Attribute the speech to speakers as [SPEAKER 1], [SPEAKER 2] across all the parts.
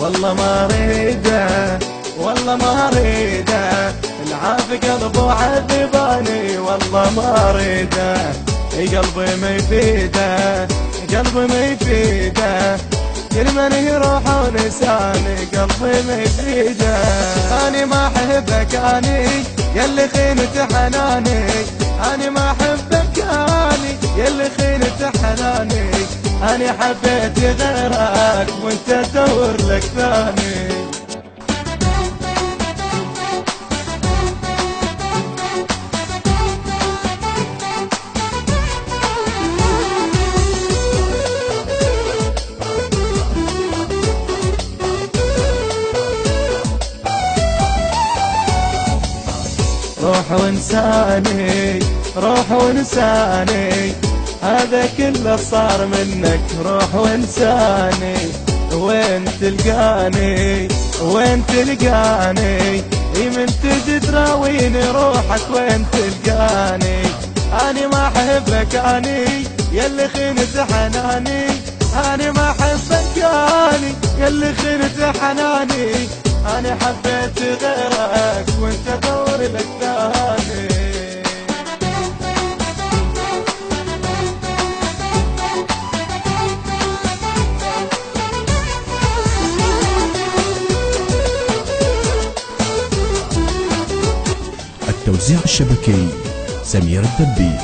[SPEAKER 1] والله ما اريده والله ما اريده، العاف قلبه وعذباني والله ما اريده، قلبي ما يفيده قلبي ما يفيده، كل من يروح ونساني قلبي ما يفيده. اني ما احبك اني يلي خينت حناني، اني ما احبك اني يلي خينت حناني، اني حبيت غيرك وانت تدور لك ثاني. روح وانساني روح وانساني، هذا كله صار منك، روح وانساني، وين تلقاني وين تلقاني، من تجي تراويني روحك وين تلقاني. اني ما احبك اني يلي خنت حناني، اني ما احبك اني يلي خنت حناني، اني حبيت غيرك وانت دور لك ثاني.
[SPEAKER 2] التوزيع الشبكي سمير الدبي.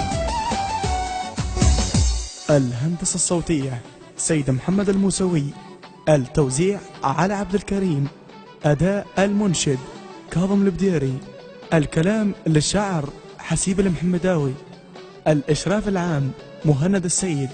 [SPEAKER 3] الهندسة الصوتية سيد محمد الموسوي. التوزيع علي عبد الكريم. أداء المنشد كاظم البديري. الكلام للشاعر حسيب المحمداوي. الإشراف العام مهند السيد.